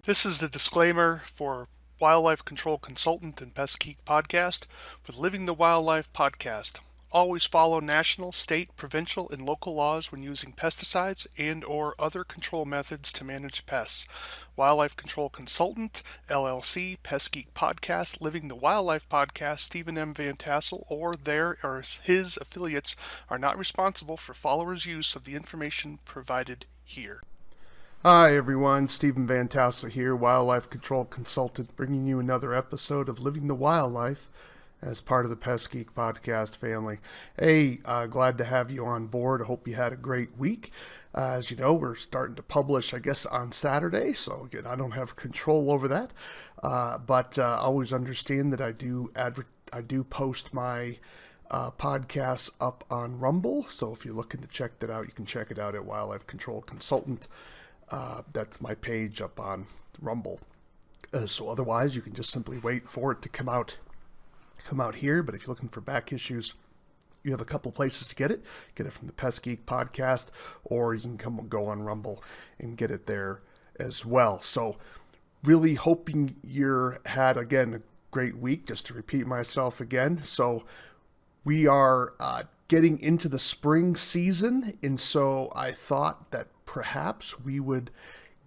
This is the disclaimer for Wildlife Control Consultant and Pest Geek Podcast with Living the Wildlife Podcast. Always follow national, state, provincial, and local laws when using pesticides and or other control methods to manage pests. Wildlife Control Consultant, LLC, Pest Geek Podcast, Living the Wildlife Podcast, Stephen M. Vantassel, or their or his affiliates are not responsible for followers' use of the information provided here. Hi everyone, Stephen Vantassel here, Wildlife Control Consultant, bringing you another episode of Living the Wildlife as part of the Pest Geek Podcast family. Hey, glad to have you on board. I hope you had a great week. As you know, we're starting to publish, I guess, on Saturday, so again, I don't have control over that, but always understand that I do post my podcasts up on Rumble, so if you're looking to check that out, you can check it out at Wildlife Control Consultant. That's my page up on Rumble. So otherwise, you can just simply wait for it to come out here. But if you're looking for back issues, you have a couple places to get it. Get it from the Pest Geek Podcast, or you can go on Rumble and get it there as well. So really hoping you had, again, a great week, just to repeat myself again. So we are getting into the spring season, and so I thought that perhaps we would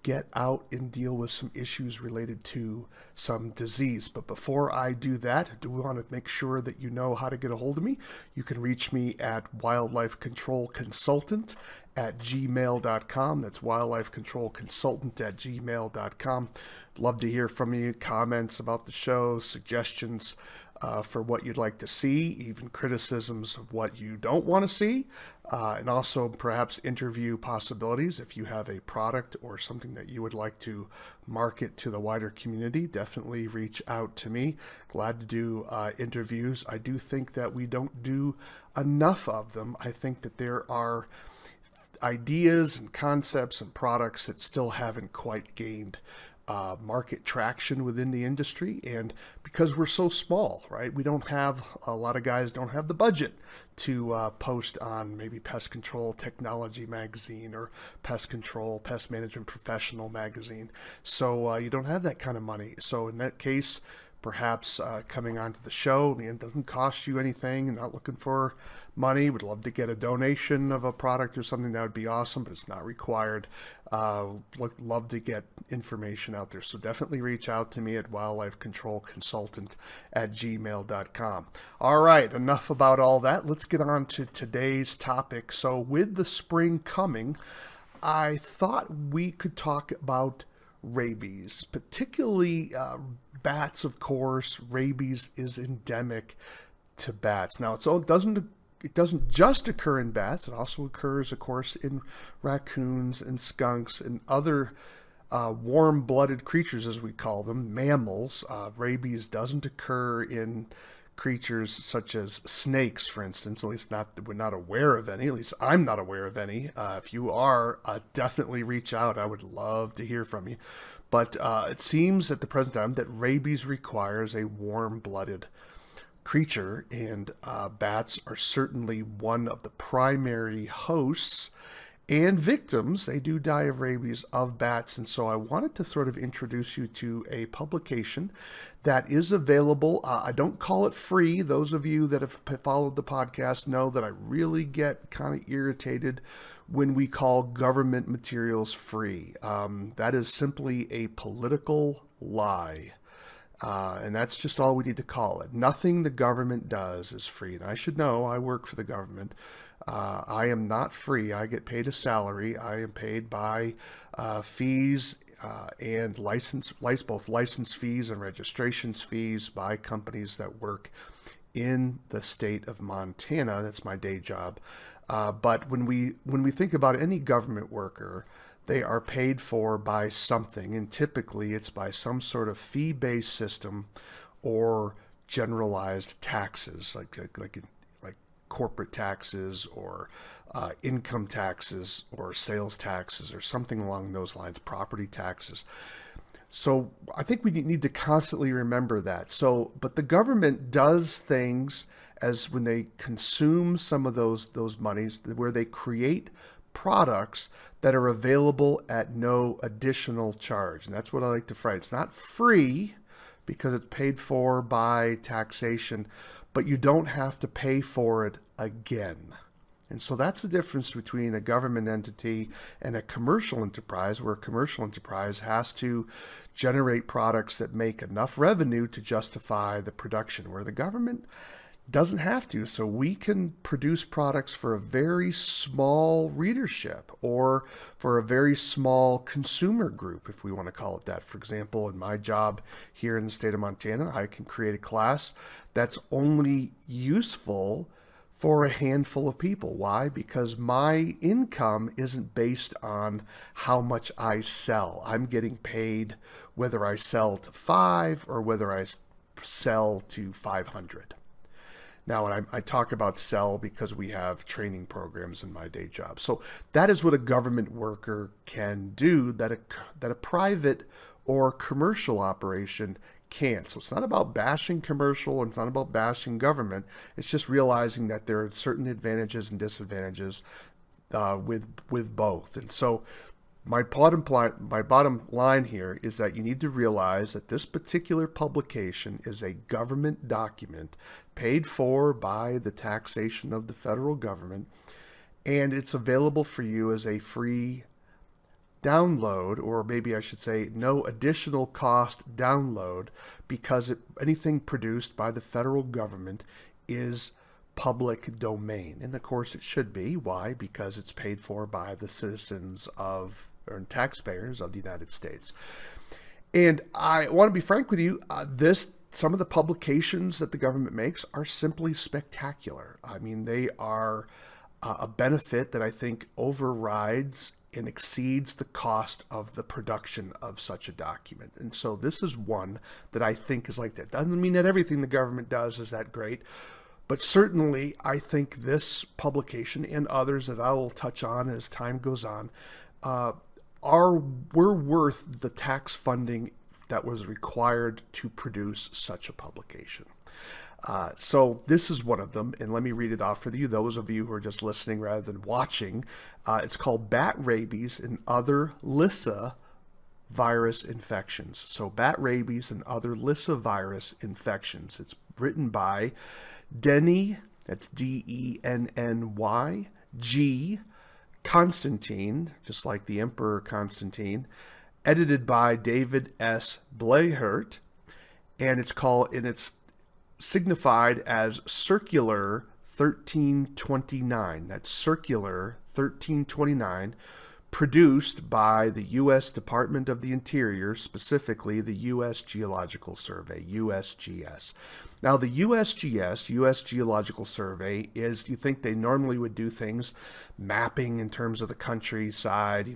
get out and deal with some issues related to some disease. But before I do that, I do want to make sure that you know how to get a hold of me. You can reach me at wildlifecontrolconsultant@gmail.com. That's wildlifecontrolconsultant@gmail.com. Love to hear from you, comments about the show, suggestions for what you'd like to see, even criticisms of what you don't want to see, and also perhaps interview possibilities. If you have a product or something that you would like to market to the wider community, definitely reach out to me. Glad to do interviews. I do think that we don't do enough of them. I think that there are ideas and concepts and products that still haven't quite gained market traction within the industry, and because we're so small, right? A lot of guys don't have the budget to post on maybe Pest Control Technology magazine or Pest Management Professional magazine. So you don't have that kind of money. So in that case, perhaps coming onto the show, it doesn't cost you anything, not looking for money. Would love to get a donation of a product or something. That would be awesome, but it's not required. Love to get information out there. So definitely reach out to me at wildlifecontrolconsultant@gmail.com. All right, enough about all that. Let's get on to today's topic. So with the spring coming, I thought we could talk about rabies, particularly bats, of course. Rabies is endemic to bats. Now, it doesn't just occur in bats. It also occurs, of course, in raccoons and skunks and other warm-blooded creatures, as we call them, mammals. Rabies doesn't occur in creatures such as snakes, for instance. At least we're not aware of any. At least I'm not aware of any. If you are, definitely reach out. I would love to hear from you. But it seems at the present time that rabies requires a warm-blooded creature, and bats are certainly one of the primary hosts and victims. They do die of rabies of bats, and so I wanted to sort of introduce you to a publication that is available. I don't call it free. Those of you that have followed the podcast know that I really get kind of irritated when we call government materials free. That is simply a political lie. And that's just all we need to call it. Nothing the government does is free. And I should know, I work for the government. I am not free. I get paid a salary. I am paid by fees and both license fees and registrations fees by companies that work in the state of Montana. That's my day job. But when we think about any government worker, they are paid for by something, and typically it's by some sort of fee-based system or generalized taxes, like corporate taxes or income taxes or sales taxes or something along those lines, property taxes. So I think we need to constantly remember that. But the government does things as when they consume some of those monies where they create products that are available at no additional charge. And that's what I like to phrase. It's not free because it's paid for by taxation, but you don't have to pay for it again. And so that's the difference between a government entity and a commercial enterprise, where a commercial enterprise has to generate products that make enough revenue to justify the production, where the government doesn't have to. So we can produce products for a very small readership or for a very small consumer group, if we want to call it that. For example, in my job here in the state of Montana, I can create a class that's only useful for a handful of people. Why? Because my income isn't based on how much I sell. I'm getting paid whether I sell to 5 or whether I sell to 500. Now, when I talk about sell because we have training programs in my day job. So that is what a government worker can do that a private or commercial operation can't. So it's not about bashing commercial and it's not about bashing government. It's just realizing that there are certain advantages and disadvantages with both. And so my bottom line here is that you need to realize that this particular publication is a government document paid for by the taxation of the federal government, and it's available for you as a free download, or maybe I should say no additional cost download, because anything produced by the federal government is public domain. And of course it should be. Why? Because it's paid for by the citizens of, or taxpayers of the United States. And I want to be frank with you, some of the publications that the government makes are simply spectacular. I mean, they are a benefit that I think overrides and exceeds the cost of the production of such a document. And so this is one that I think is like that. Doesn't mean that everything the government does is that great, but certainly I think this publication and others that I will touch on as time goes on were worth the tax funding that was required to produce such a publication. So this is one of them, and let me read it off for you, those of you who are just listening rather than watching. It's called Bat Rabies and Other Lyssavirus Infections. So Bat Rabies and Other Lyssavirus Infections. It's written by Denny, that's D-E-N-N-Y, G, Constantine, just like the Emperor Constantine, edited by David S. Blahert, and it's signified as Circular 1329. That's Circular 1329, produced by the U.S. Department of the Interior, specifically the U.S. Geological Survey, USGS. Now, the USGS, U.S. Geological Survey, you think they normally would do things, mapping in terms of the countryside,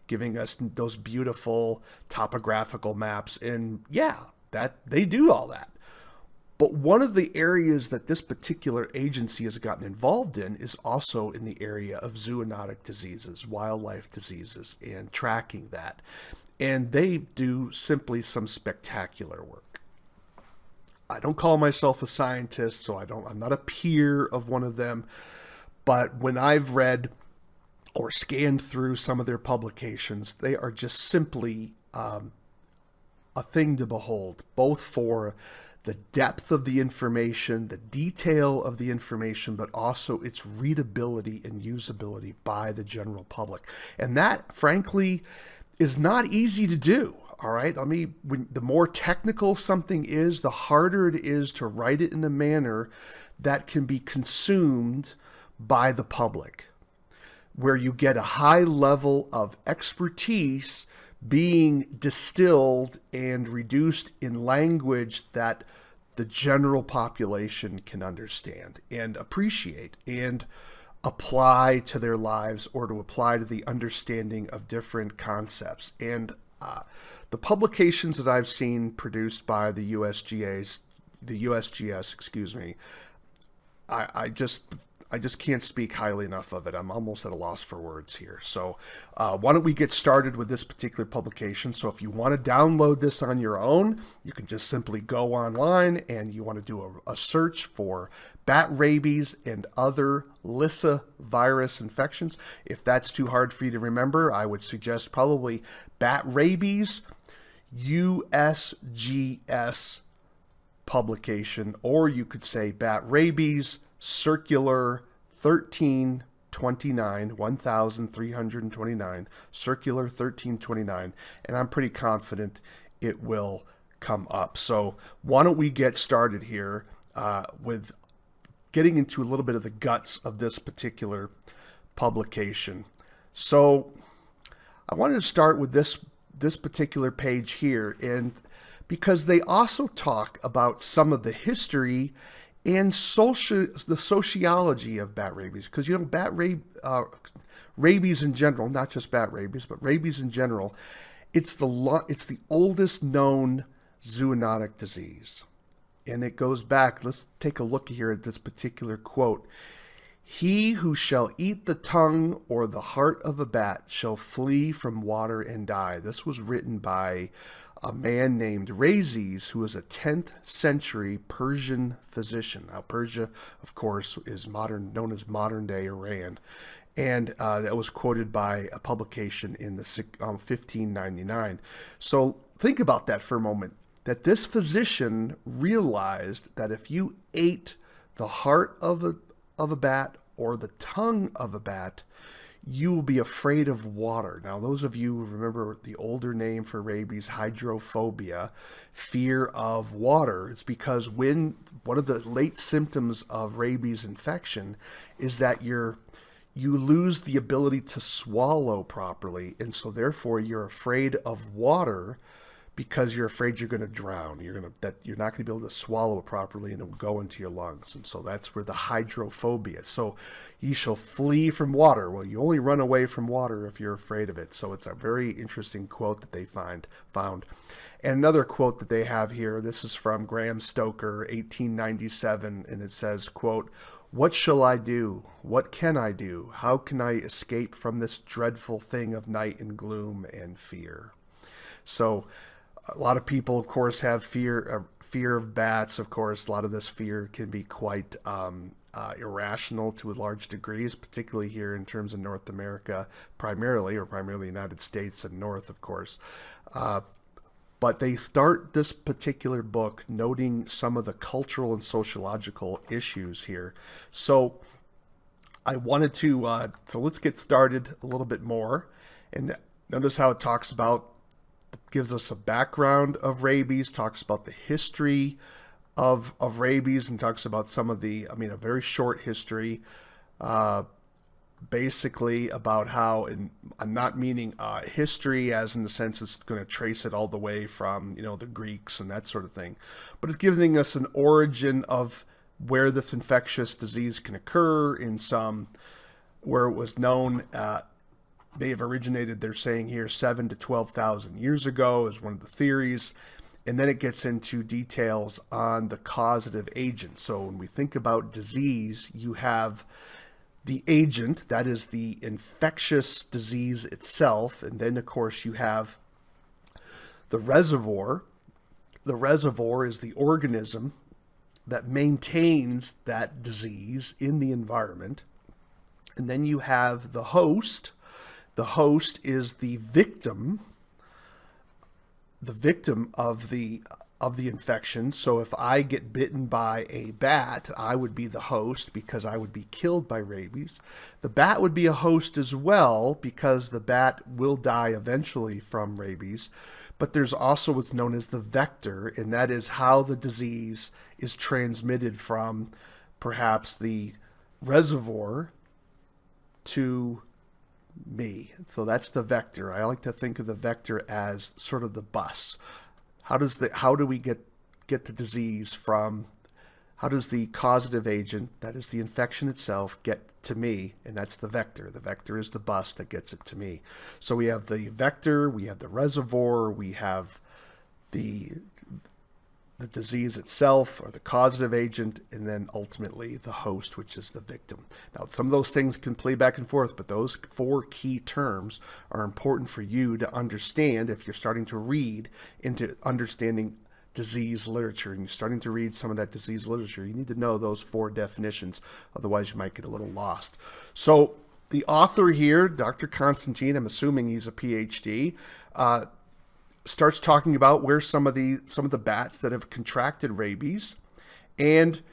giving us those beautiful topographical maps. And yeah, that they do all that. But one of the areas that this particular agency has gotten involved in is also in the area of zoonotic diseases, wildlife diseases, and tracking that. And they do simply some spectacular work. I don't call myself a scientist, so I'm not a peer of one of them. But when I've read or scanned through some of their publications, they are just simply a thing to behold, both for the depth of the information, the detail of the information, but also its readability and usability by the general public. And that, frankly, is not easy to do. All right. The more technical something is, the harder it is to write it in a manner that can be consumed by the public, where you get a high level of expertise being distilled and reduced in language that the general population can understand and appreciate and apply to their lives, or to apply to the understanding of different concepts. And the publications that I've seen produced by the USGS, I I just can't speak highly enough of it. I'm almost at a loss for words here. So why don't we get started with this particular publication? So if you want to download this on your own, you can just simply go online and you want to do a search for bat rabies and other Lyssavirus infections. If that's too hard for you to remember, I would suggest probably bat rabies, USGS publication, or you could say bat rabies circular 1329, 1329, circular 1329, and I'm pretty confident it will come up. So why don't we get started here with getting into a little bit of the guts of this particular publication. So I wanted to start with this particular page here, and because they also talk about some of the history and the sociology of bat rabies. Because, you know, rabies in general, not just bat rabies, but rabies in general, it's the oldest known zoonotic disease. And it goes back, let's take a look here at this particular quote. He who shall eat the tongue or the heart of a bat shall flee from water and die. This was written by a man named Rabies, who was a 10th century Persian physician. Now, Persia, of course, is known as modern day Iran. And that was quoted by a publication in the 1599. So think about that for a moment, that this physician realized that if you ate the heart of a bat or the tongue of a bat, you will be afraid of water. Now, those of you who remember the older name for rabies, hydrophobia, fear of water, it's because one of the late symptoms of rabies infection is that you lose the ability to swallow properly, and so therefore you're afraid of water because you're afraid you're going to drown. You're not going to be able to swallow it properly, and it will go into your lungs. And so that's where the hydrophobia. So ye shall flee from water. Well, you only run away from water if you're afraid of it. So it's a very interesting quote that they found. And another quote that they have here, this is from Graham Stoker, 1897, and it says, quote, "What shall I do? What can I do? How can I escape from this dreadful thing of night and gloom and fear?" So a lot of people, of course, have fear of bats. Of course, a lot of this fear can be quite irrational to a large degrees, particularly here in terms of North America, primarily the United States and North, of course. But they start this particular book noting some of the cultural and sociological issues here. So I wanted to, so let's get started a little bit more. And notice how it gives us a background of rabies, talks about the history of rabies, and talks about some of a very short history, basically about how, and I'm not meaning history as in the sense it's going to trace it all the way from, the Greeks and that sort of thing, but it's giving us an origin of where this infectious disease can occur in where it was known may have originated, they're saying here, 7,000 to 12,000 years ago is one of the theories. And then it gets into details on the causative agent. So when we think about disease, you have the agent, that is the infectious disease itself. And then, of course, you have the reservoir. The reservoir is the organism that maintains that disease in the environment. And then you have the host. The host is the victim of the infection. So if I get bitten by a bat, I would be the host because I would be killed by rabies. The bat would be a host as well because the bat will die eventually from rabies. But there's also what's known as the vector, and that is how the disease is transmitted from perhaps the reservoir to me. So that's the vector. I like to think of the vector as sort of the bus. How do we get the disease from, how does the causative agent, that is the infection itself, get to me? And that's the vector. The vector is the bus that gets it to me. So we have the vector, we have the reservoir, we have the the disease itself or the causative agent, and then ultimately the host, which is the victim. Now, some of those things can play back and forth, but those 4 key terms are important for you to understand if you're starting to read into understanding disease literature and you're starting to read some of that disease literature. You need to know those 4 definitions, otherwise you might get a little lost. So the author here, Dr. Constantine, I'm assuming he's a PhD, starts talking about where some of the bats that have contracted rabies and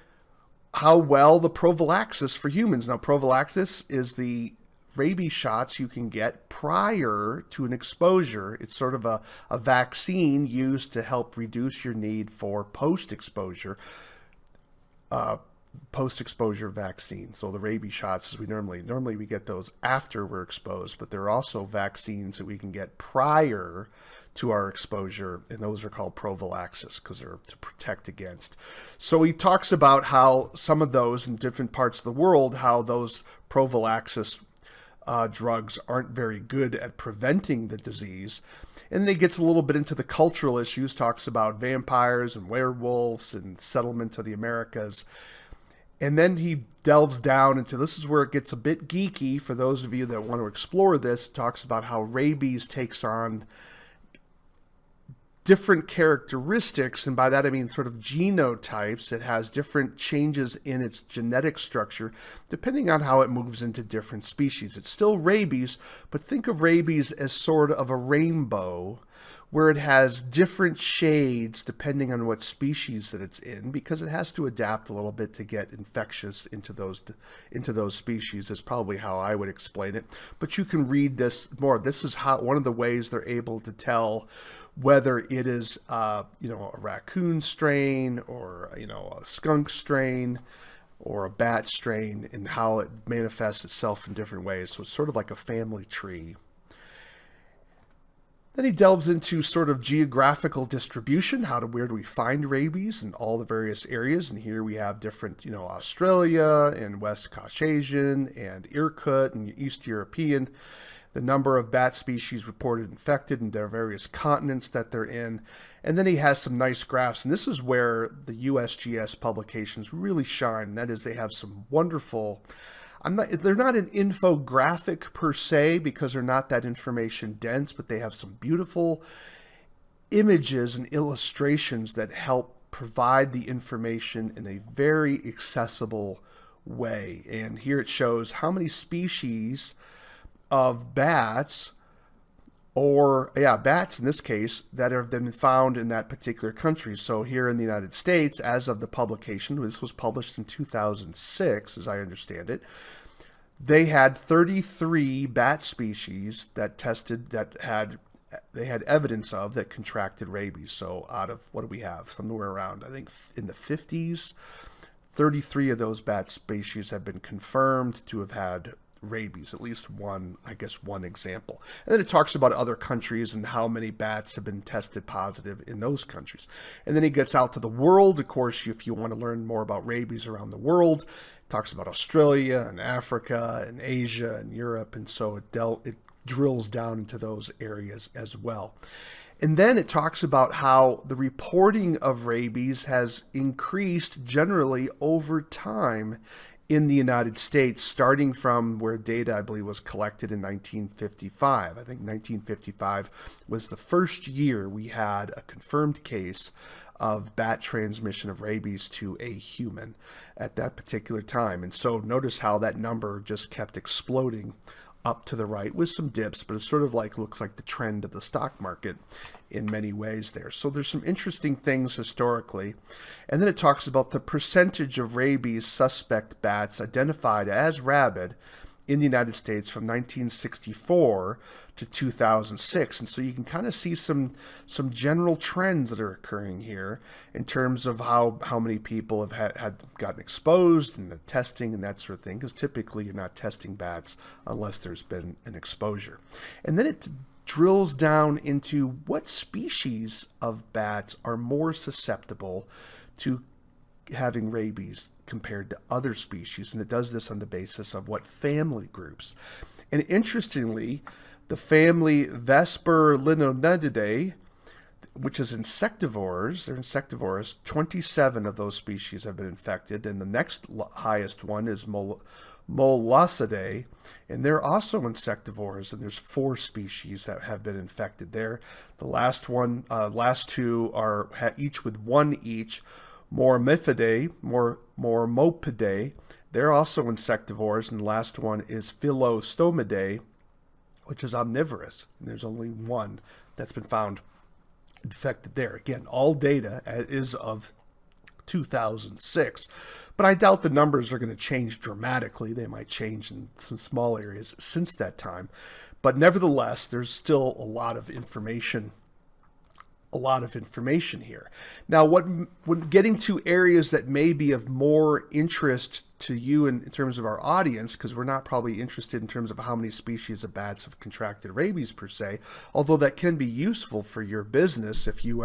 how well the prophylaxis for humans. Now, prophylaxis is the rabies shots you can get prior to an exposure. It's sort of a vaccine used to help reduce your need for post-exposure vaccine. So the rabies shots, as we normally we get those after we're exposed, but there are also vaccines that we can get prior to our exposure, and those are called prophylaxis because they're to protect against. So he talks about how some of those in different parts of the world, how those prophylaxis drugs aren't very good at preventing the disease. And then he gets a little bit into the cultural issues, talks about vampires and werewolves and settlement of the Americas. And then he delves down into, this is where it gets a bit geeky for those of you that want to explore this. It talks about how rabies takes on different characteristics, and by that I mean sort of genotypes. It has different changes in its genetic structure depending on how it moves into different species. It's still rabies, but think of rabies as sort of a rainbow where it has different shades depending on what species that it's in, because it has to adapt a little bit to get infectious into those species. That's probably how I would explain it. But you can read this more. This is how one of the ways they're able to tell whether it is a raccoon strain or a skunk strain or a bat strain, and how it manifests itself in different ways. So it's sort of like a family tree. Then he delves into sort of geographical distribution, where do we find rabies in all the various areas. And here we have different, Australia and West Caucasian and Irkut and East European, the number of bat species reported infected in their various continents that they're in. And then he has some nice graphs. And this is where the USGS publications really shine. And that is, they have some wonderful, they're not an infographic per se because they're not that information dense, but they have some beautiful images and illustrations that help provide the information in a very accessible way. And here it shows how many species of bats, bats in this case, that have been found in that particular country. So here in the United States, as of the publication, this was published in 2006, as I understand it, they had 33 bat species that they had evidence of that contracted rabies. So out of, what do we have? Somewhere around, I think, in the 50s, 33 of those bat species have been confirmed to have had rabies, at least one example. And then it talks about other countries and how many bats have been tested positive in those countries. And then he gets out to the world. Of course, if you want to learn more about rabies around the world, it talks about Australia and Africa and Asia and Europe. And so it drills down into those areas as well. And then it talks about how the reporting of rabies has increased generally over time in the United States, starting from where data, I believe, was collected in 1955. I think 1955 was the first year we had a confirmed case of bat transmission of rabies to a human at that particular time. And so notice how that number just kept exploding up to the right with some dips, but it sort of looks like the trend of the stock market in many ways there. So there's some interesting things historically. And then it talks about the percentage of rabies suspect bats identified as rabid in the United States from 1964 to 2006. And so you can kind of see some general trends that are occurring here in terms of how many people have had gotten exposed and the testing and that sort of thing, because typically you're not testing bats unless there's been an exposure. And then it drills down into what species of bats are more susceptible to having rabies compared to other species, and it does this on the basis of what family groups. And interestingly, the family Vesperlinonidae which is insectivores. They're insectivorous. 27 of those species have been infected, and the next highest one is Molluscidae, and they're also insectivores, and there's 4 species that have been infected there. The last two are each with 1 each. Mormopidae, they're also insectivores, and the last one is Philostomidae, which is omnivorous, and there's only 1 that's been found infected there. Again, all data is of 2006, but I doubt the numbers are going to change dramatically. They might change in some small areas since that time, but nevertheless, there's still a lot of information here. Now, when getting to areas that may be of more interest to you in terms of our audience, because we're not probably interested in terms of how many species of bats have contracted rabies per se, although that can be useful for your business if you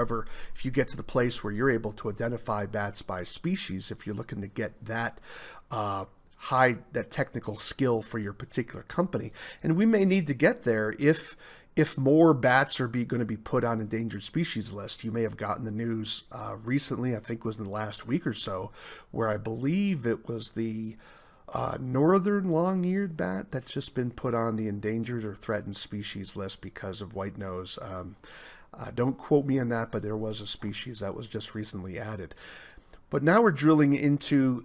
get to the place where you're able to identify bats by species, if you're looking to get that that technical skill for your particular company. And we may need to get there if more bats are going to be put on endangered species list. You may have gotten the news recently, I think it was in the last week or so, where I believe it was the northern long-eared bat that's just been put on the endangered or threatened species list because of white nose. Don't quote me on that, but there was a species that was just recently added. But now we're drilling into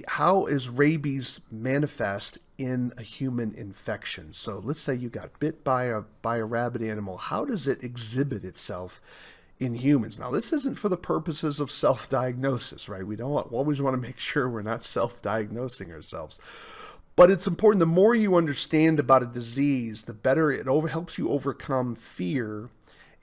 how is rabies manifest in a human infection. So let's say you got bit by a rabid animal. How does it exhibit itself in humans? Now, this isn't for the purposes of self-diagnosis, right? We don't always want to make sure we're not self-diagnosing ourselves. But it's important, the more you understand about a disease, the better it helps you overcome fear,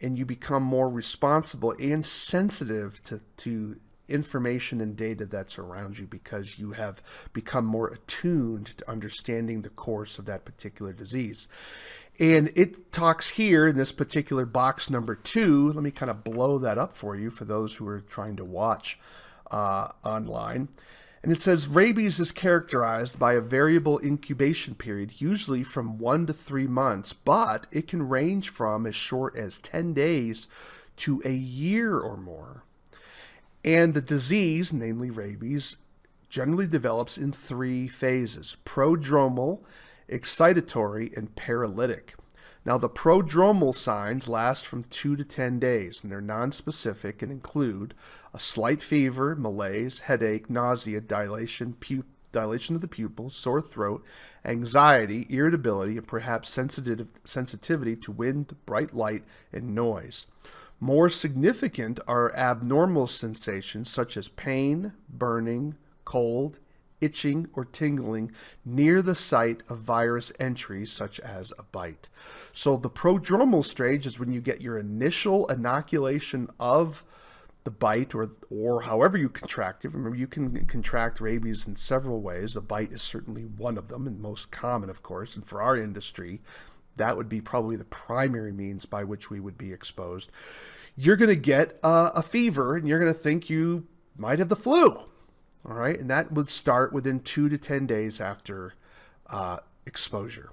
and you become more responsible and sensitive to information and data that's around you, because you have become more attuned to understanding the course of that particular disease. And it talks here in this particular box number 2, let me kind of blow that up for you for those who are trying to watch online. And it says rabies is characterized by a variable incubation period, usually from 1 to 3 months, but it can range from as short as 10 days to a year or more. And the disease, namely rabies, generally develops in 3 phases: prodromal, excitatory, and paralytic. Now, the prodromal signs last from 2 to 10 days, and they're nonspecific and include a slight fever, malaise, headache, nausea, dilation of the pupils, sore throat, anxiety, irritability, and perhaps sensitivity to wind, bright light, and noise. More significant are abnormal sensations such as pain, burning, cold, itching, or tingling near the site of virus entry, such as a bite. So the prodromal stage is when you get your initial inoculation of the bite or however you contract it. Remember, you can contract rabies in several ways. The bite is certainly one of them, and most common, of course. And for our industry, that would be probably the primary means by which we would be exposed. You're going to get a fever, and you're going to think you might have the flu. All right, and that would start within 2 to 10 days after exposure.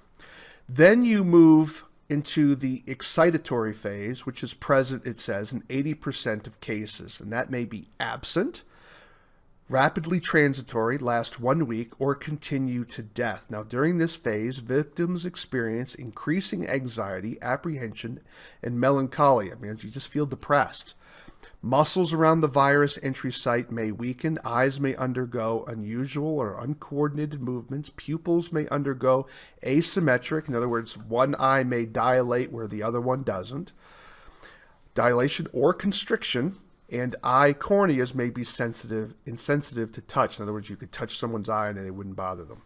Then you move into the excitatory phase, which is present, it says, in 80% of cases, and that may be absent, rapidly transitory, last 1 week, or continue to death. Now, during this phase, victims experience increasing anxiety, apprehension, and melancholy. I mean, you just feel depressed. Muscles around the virus entry site may weaken. Eyes may undergo unusual or uncoordinated movements. Pupils may undergo asymmetric. In other words, one eye may dilate where the other one doesn't. Dilation or constriction. And eye corneas may be insensitive to touch. In other words, you could touch someone's eye and it wouldn't bother them.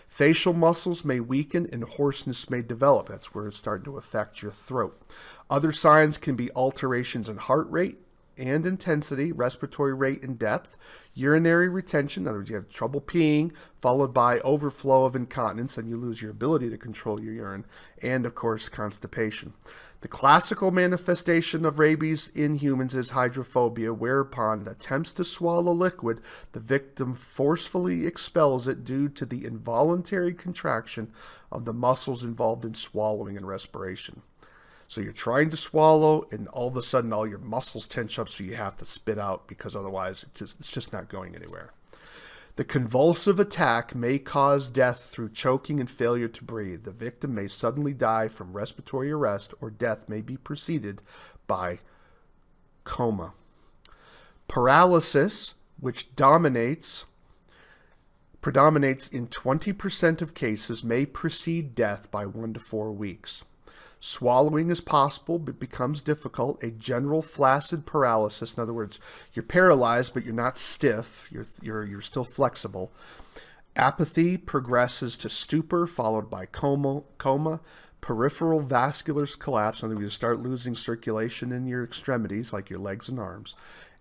Facial muscles may weaken and hoarseness may develop. That's where it's starting to affect your throat. Other signs can be alterations in heart rate and intensity, respiratory rate and depth, urinary retention. In other words, you have trouble peeing, followed by overflow of incontinence, and you lose your ability to control your urine, and of course, constipation. The classical manifestation of rabies in humans is hydrophobia, whereupon attempts to swallow liquid, the victim forcefully expels it due to the involuntary contraction of the muscles involved in swallowing and respiration. So you're trying to swallow, and all of a sudden all your muscles tense up, so you have to spit out, because otherwise it's just not going anywhere. The convulsive attack may cause death through choking and failure to breathe. The victim may suddenly die from respiratory arrest, or death may be preceded by coma. Paralysis, which predominates in 20% of cases, may precede death by 1 to 4 weeks. Swallowing is possible, but becomes difficult. A general flaccid paralysis, in other words, you're paralyzed, but you're not stiff. You're still flexible. Apathy progresses to stupor, followed by coma. Peripheral vascular collapse, in other words, you start losing circulation in your extremities, like your legs and arms,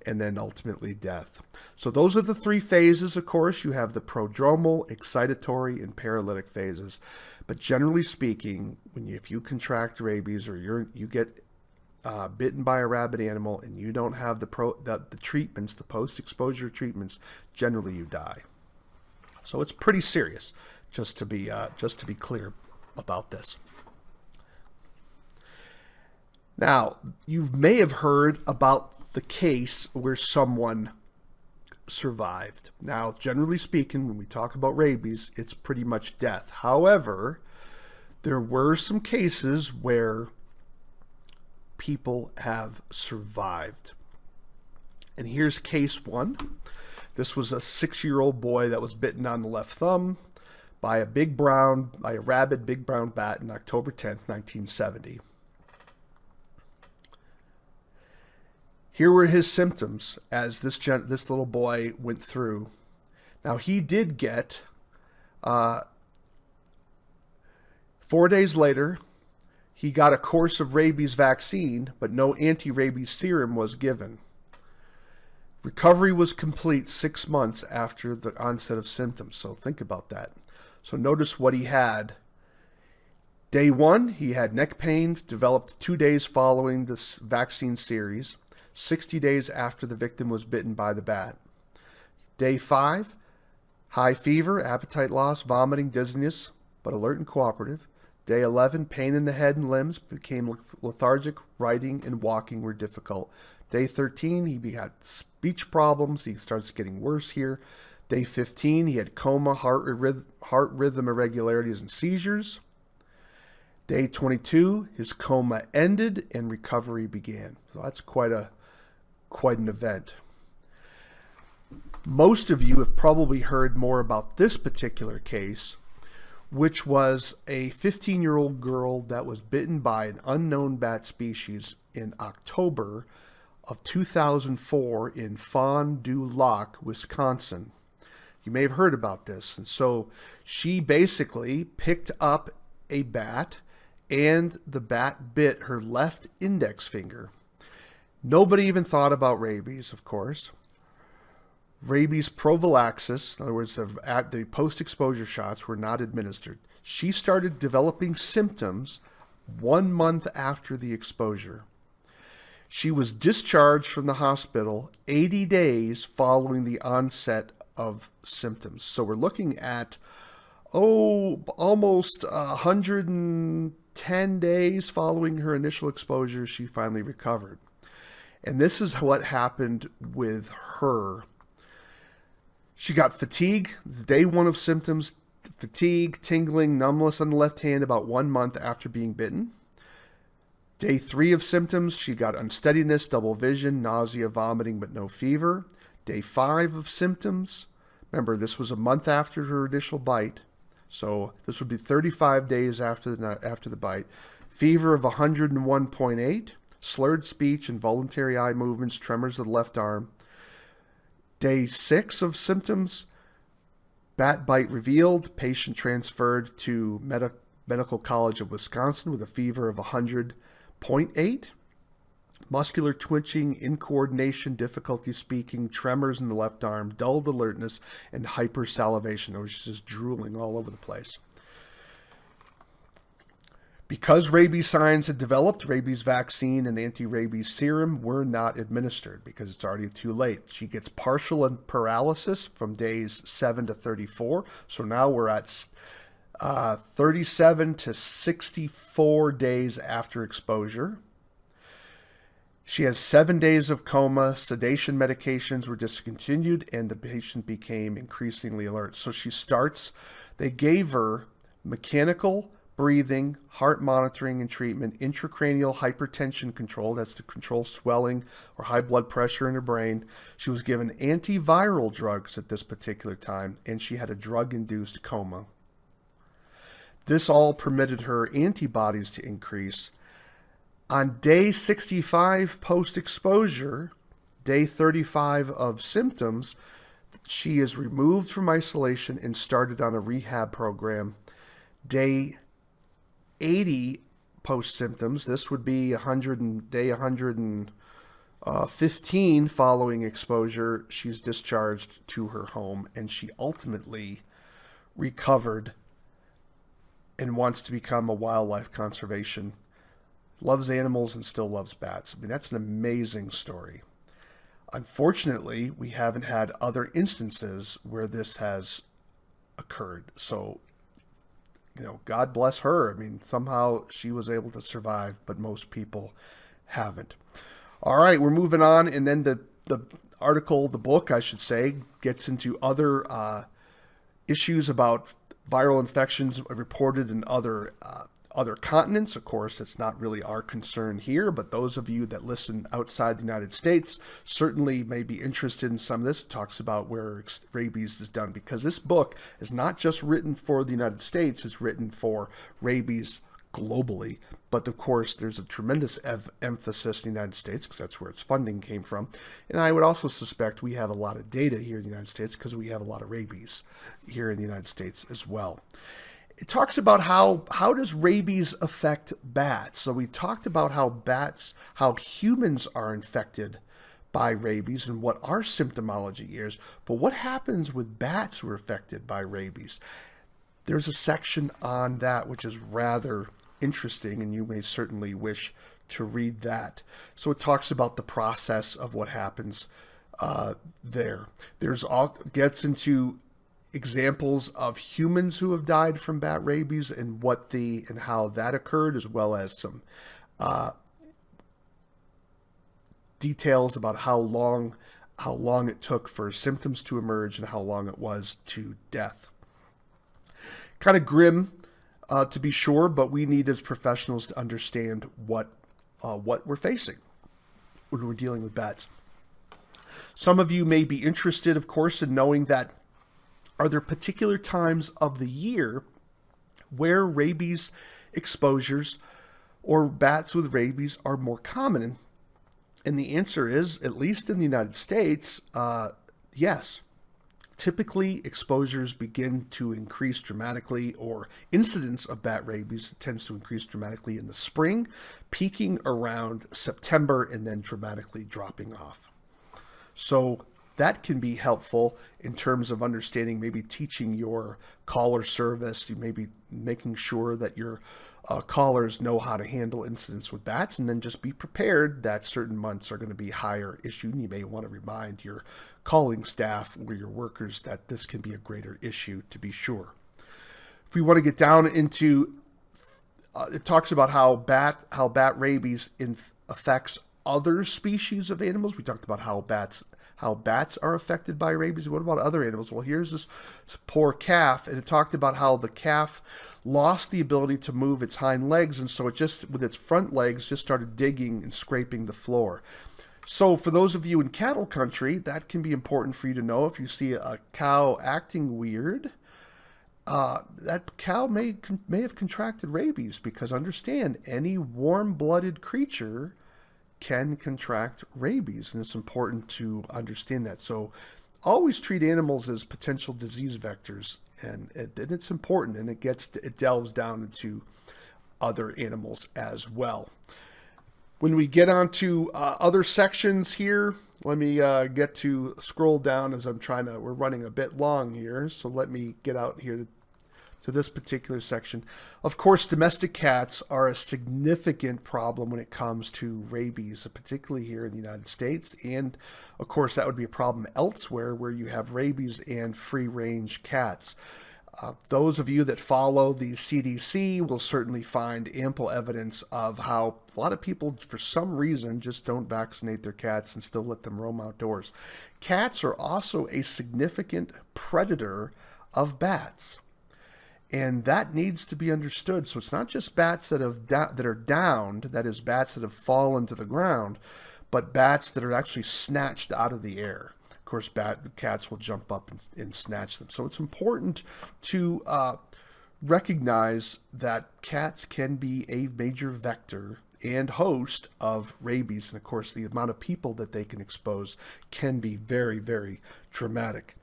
and then ultimately death. So those are the 3 phases, of course. You have the prodromal, excitatory, and paralytic phases. But generally speaking, if you contract rabies, or you get bitten by a rabid animal and you don't have the treatments, the post-exposure treatments, generally you die. So it's pretty serious, just to be clear about this. Now, you may have heard about the case where someone survived. Now, generally speaking, when we talk about rabies, it's pretty much death. However, there were some cases where people have survived. And here's case 1. This was a 6-year-old boy that was bitten on the left thumb by a rabid big brown bat on October 10th, 1970. Here were his symptoms as this little boy went through. Now, he did get, 4 days later, he got a course of rabies vaccine, but no anti-rabies serum was given. Recovery was complete 6 months after the onset of symptoms. So think about that. So notice what he had. Day 1, he had neck pain, developed 2 days following this vaccine series. 60 days after the victim was bitten by the bat. Day 5, high fever, appetite loss, vomiting, dizziness, but alert and cooperative. Day 11, pain in the head and limbs, became lethargic, writing and walking were difficult. Day 13, he had speech problems, he starts getting worse here. Day 15, he had coma, heart rhythm irregularities and seizures. Day 22, his coma ended and recovery began. So that's quite an event. Most of you have probably heard more about this particular case, which was a 15-year-old girl that was bitten by an unknown bat species in October of 2004 in Fond du Lac, Wisconsin. You may have heard about this. And so she basically picked up a bat, and the bat bit her left index finger. Nobody even thought about rabies, of course. Rabies prophylaxis, in other words, the post-exposure shots were not administered. She started developing symptoms 1 month after the exposure. She was discharged from the hospital 80 days following the onset of symptoms. So we're looking at, almost 110 days following her initial exposure, she finally recovered. And this is what happened with her. She got fatigue, day 1 of symptoms, fatigue, tingling, numbness on the left hand about 1 month after being bitten. Day 3 of symptoms, she got unsteadiness, double vision, nausea, vomiting, but no fever. Day 5 of symptoms, remember this was a month after her initial bite, so this would be 35 days after the bite. Fever of 101.8. Slurred speech, involuntary eye movements, tremors of the left arm. Day 6 of symptoms, bat bite revealed, patient transferred to Medical College of Wisconsin with a fever of 100.8. Muscular twitching, incoordination, difficulty speaking, tremors in the left arm, dulled alertness, and hypersalivation. It was just drooling all over the place. Because rabies signs had developed, rabies vaccine and anti-rabies serum were not administered because it's already too late. She gets partial paralysis from days 7 to 34. So now we're at 37 to 64 days after exposure. She has 7 days of coma, sedation medications were discontinued, and the patient became increasingly alert. So they gave her mechanical breathing, heart monitoring and treatment, intracranial hypertension control, that's to control swelling or high blood pressure in her brain. She was given antiviral drugs at this particular time, and she had a drug-induced coma. This all permitted her antibodies to increase. On day 65 post-exposure, day 35 of symptoms, she is removed from isolation and started on a rehab program. Day 80 post-symptoms, this would be day 115 following exposure, she's discharged to her home, and she ultimately recovered and wants to become a wildlife conservation. Loves animals and still loves bats. I mean, that's an amazing story. Unfortunately, we haven't had other instances where this has occurred. So, God bless her. I mean, somehow she was able to survive, but most people haven't. All right, we're moving on. And then the book, I should say, gets into other issues about viral infections reported in other continents. Of course, it's not really our concern here, but those of you that listen outside the United States certainly may be interested in some of this. It talks about where rabies is done, because this book is not just written for the United States, it's written for rabies globally. But of course, there's a tremendous emphasis in the United States because that's where its funding came from. And I would also suspect we have a lot of data here in the United States because we have a lot of rabies here in the United States as well. It talks about how does rabies affect bats. So we talked about how humans are infected by rabies and what our symptomology is. But what happens with bats who are affected by rabies? There's a section on that which is rather interesting, and you may certainly wish to read that. So it talks about the process of what happens there. Gets into examples of humans who have died from bat rabies and how that occurred, as well as some details about how long it took for symptoms to emerge and how long it was to death. Kind of grim, to be sure, but we need as professionals to understand what we're facing when we're dealing with bats. Some of you may be interested, of course, in knowing that are there particular times of the year where rabies exposures or bats with rabies are more common? And the answer is, at least in the United States, yes. Typically, exposures begin to increase dramatically, or incidence of bat rabies tends to increase dramatically in the spring, peaking around September and then dramatically dropping off. So that can be helpful in terms of understanding, maybe teaching your caller service, you may be making sure that your callers know how to handle incidents with bats, and then just be prepared that certain months are going to be higher issue, and you may want to remind your calling staff or your workers that this can be a greater issue, to be sure. If we want to get down into, it talks about how bat rabies affects other species of animals. We talked about how bats are affected by rabies. What about other animals? Well, here's this poor calf, and it talked about how the calf lost the ability to move its hind legs, and so it just, with its front legs, just started digging and scraping the floor. So for those of you in cattle country, that can be important for you to know. If you see a cow acting weird, that cow may have contracted rabies, because understand, any warm-blooded creature can contract rabies, and it's important to understand that. So always treat animals as potential disease vectors, and it's important, and it delves down into other animals as well. When we get onto other sections here, let me scroll down as we're running a bit long here, so let me get out here to this particular section. Of course, domestic cats are a significant problem when it comes to rabies, particularly here in the United States. And of course, that would be a problem elsewhere where you have rabies and free-range cats. Those of you that follow the CDC will certainly find ample evidence of how a lot of people, for some reason, just don't vaccinate their cats and still let them roam outdoors. Cats are also a significant predator of bats, and that needs to be understood. So it's not just bats that are downed, that is, bats that have fallen to the ground, but bats that are actually snatched out of the air. Of course, cats will jump up and snatch them. So it's important to recognize that cats can be a major vector and host of rabies. And of course, the amount of people that they can expose can be very, very dramatic.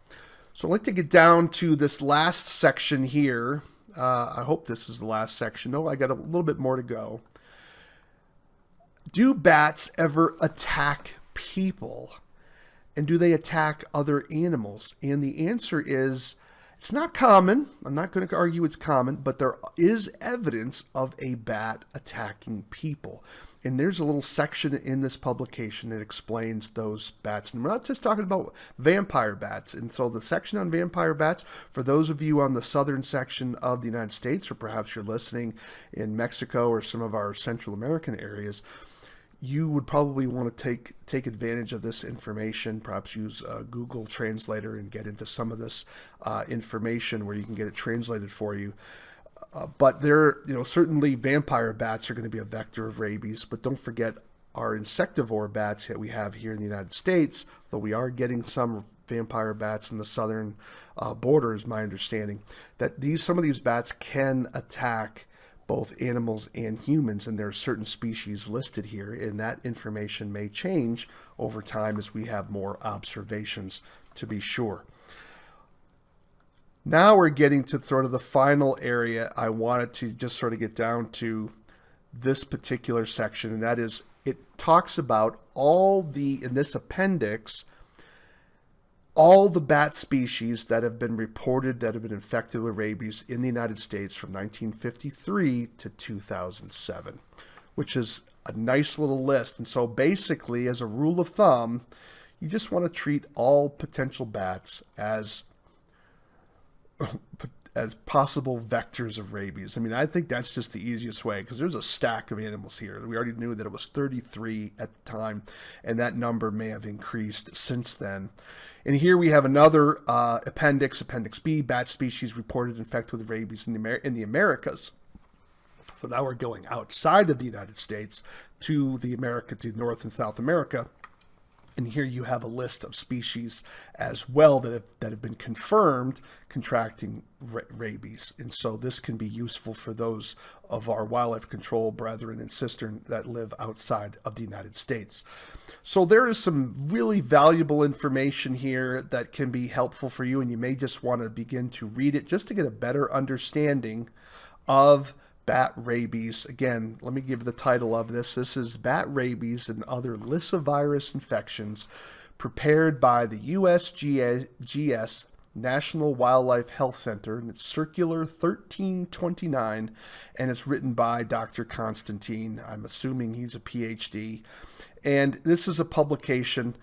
So I'd like to get down to this last section here. I hope this is the last section. No, I got a little bit more to go. Do bats ever attack people? And do they attack other animals? And the answer is, it's not common. I'm not going to argue it's common, but there is evidence of a bat attacking people. And there's a little section in this publication that explains those bats. And we're not just talking about vampire bats. And so the section on vampire bats, for those of you on the southern section of the United States, or perhaps you're listening in Mexico or some of our Central American areas, you would probably want to take advantage of this information, perhaps use a Google Translator and get into some of this information where you can get it translated for you. But certainly vampire bats are going to be a vector of rabies, but don't forget our insectivore bats that we have here in the United States, though we are getting some vampire bats in the southern border, is my understanding, that some of these bats can attack both animals and humans, and there are certain species listed here, and that information may change over time as we have more observations, to be sure. Now we're getting to sort of the final area I wanted to just sort of get down to this particular section, and that is, it talks about in this appendix, all the bat species that have been reported that have been infected with rabies in the United States from 1953 to 2007, which is a nice little list. And so basically, as a rule of thumb, you just want to treat all potential bats as possible vectors of rabies. I mean, I think that's just the easiest way, because there's a stack of animals here. We already knew that it was 33 at the time, and that number may have increased since then. And here we have another appendix B, bat species reported infected with rabies in the Americas. So now we're going outside of the United States to North and South America. And here you have a list of species as well that have been confirmed contracting rabies. And so this can be useful for those of our wildlife control brethren and sisters that live outside of the United States. So there is some really valuable information here that can be helpful for you, and you may just want to begin to read it just to get a better understanding of bat rabies. Again, let me give the title of this. This is Bat Rabies and Other Lyssavirus Infections, prepared by the USGS National Wildlife Health Center, and it's Circular 1329, and it's written by Dr. Constantine. I'm assuming he's a PhD. And this is a publication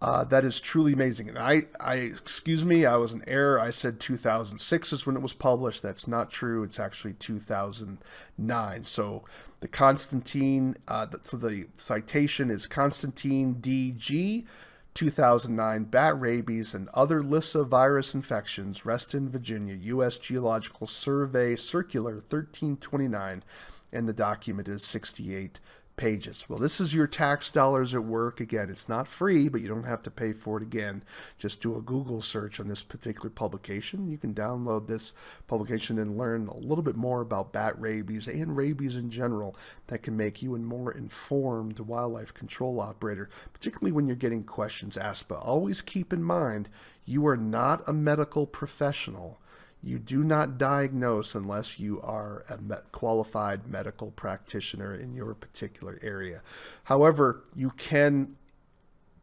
that is truly amazing. And excuse me, I was in error. I said 2006 is when it was published. That's not true. It's actually 2009. So the Constantine, so the citation is Constantine DG, 2009, Bat Rabies and Other Lyssavirus Infections, Reston, Virginia, U.S. Geological Survey, Circular 1329, and the document is 68 pages. Well, this is your tax dollars at work. Again, it's not free, but you don't have to pay for it again. Just do a Google search on this particular publication. You can download this publication and learn a little bit more about bat rabies and rabies in general that can make you a more informed wildlife control operator, particularly when you're getting questions asked. But always keep in mind, you are not a medical professional. You do not diagnose unless you are a qualified medical practitioner in your particular area. However, you can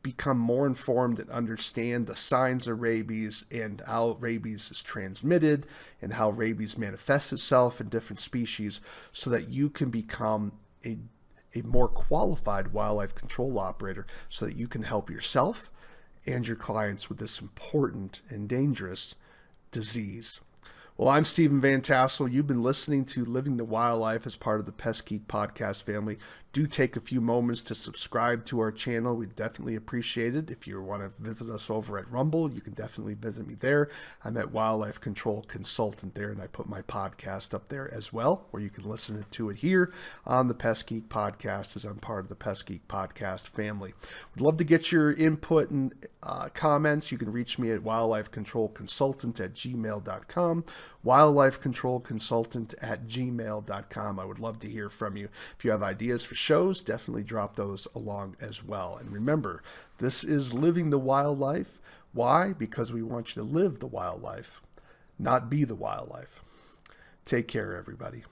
become more informed and understand the signs of rabies and how rabies is transmitted and how rabies manifests itself in different species, so that you can become a more qualified wildlife control operator, so that you can help yourself and your clients with this important and dangerous disease. Well, I'm Stephen Vantassel. You've been listening to Living the Wildlife as part of the Pest Geek podcast family. Do take a few moments to subscribe to our channel. We'd definitely appreciate it. If you want to visit us over at Rumble, you can definitely visit me there. I'm at Wildlife Control Consultant there, and I put my podcast up there as well, where you can listen to it here on the Pest Geek podcast as I'm part of the Pest Geek podcast family. We'd love to get your input and comments. You can reach me at wildlifecontrolconsultant@gmail.com, wildlifecontrolconsultant@gmail.com. I would love to hear from you. If you have ideas for shows, definitely drop those along as well. And remember, this is Living the Wildlife. Why? Because we want you to live the wildlife, not be the wildlife. Take care, everybody.